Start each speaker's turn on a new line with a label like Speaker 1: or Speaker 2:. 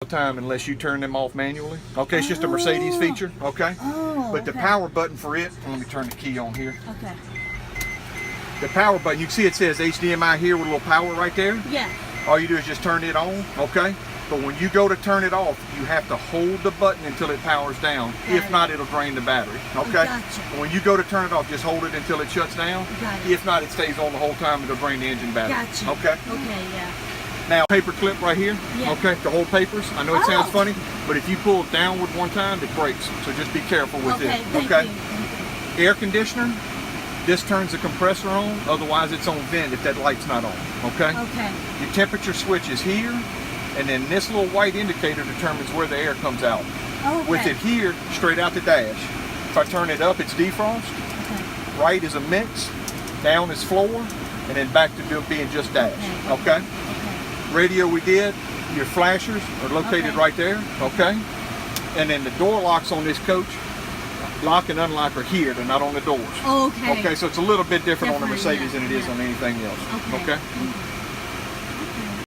Speaker 1: time unless you turn them off manually. Okay, it's just a Mercedes feature. Okay. But the power button for it, let me turn the key on here.
Speaker 2: Okay.
Speaker 1: The power button, you can see it says HDMI here with a little power right there.
Speaker 2: Yeah.
Speaker 1: All you do is just turn it on, okay? But when you go to turn it off, you have to hold the button until it powers down. If not, it'll drain the battery, okay?
Speaker 2: Gotcha.
Speaker 1: When you go to turn it off, just hold it until it shuts down.
Speaker 2: Got it.
Speaker 1: If not, it stays on the whole time. It'll drain the engine battery.
Speaker 2: Gotcha.
Speaker 1: Okay?
Speaker 2: Okay, yeah.
Speaker 1: Now, paper clip right here,
Speaker 2: Yeah.
Speaker 1: okay? To hold papers. I know it sounds funny, but if you pull downward one time, it breaks. So just be careful with it,
Speaker 2: Thank
Speaker 1: okay?
Speaker 2: you.
Speaker 1: Air conditioner, this turns the compressor on, otherwise it's on vent if that light's not on, okay?
Speaker 2: Okay.
Speaker 1: Your temperature switch is here, and then this little white indicator determines where the air comes out.
Speaker 2: Okay.
Speaker 1: With it here, straight out the dash. If I turn it up, it's defrost.
Speaker 2: Okay.
Speaker 1: Right is a mix, down is floor, and then back to being just dash, okay?
Speaker 2: Okay.
Speaker 1: Radio we did, your flashers are located right there, okay? And then the door locks on this coach, lock and unlock are here, they're not on the doors.
Speaker 2: Okay.
Speaker 1: Okay, so it's a little bit different on the
Speaker 2: Definitely,
Speaker 1: Mercedes than it is on anything else, okay?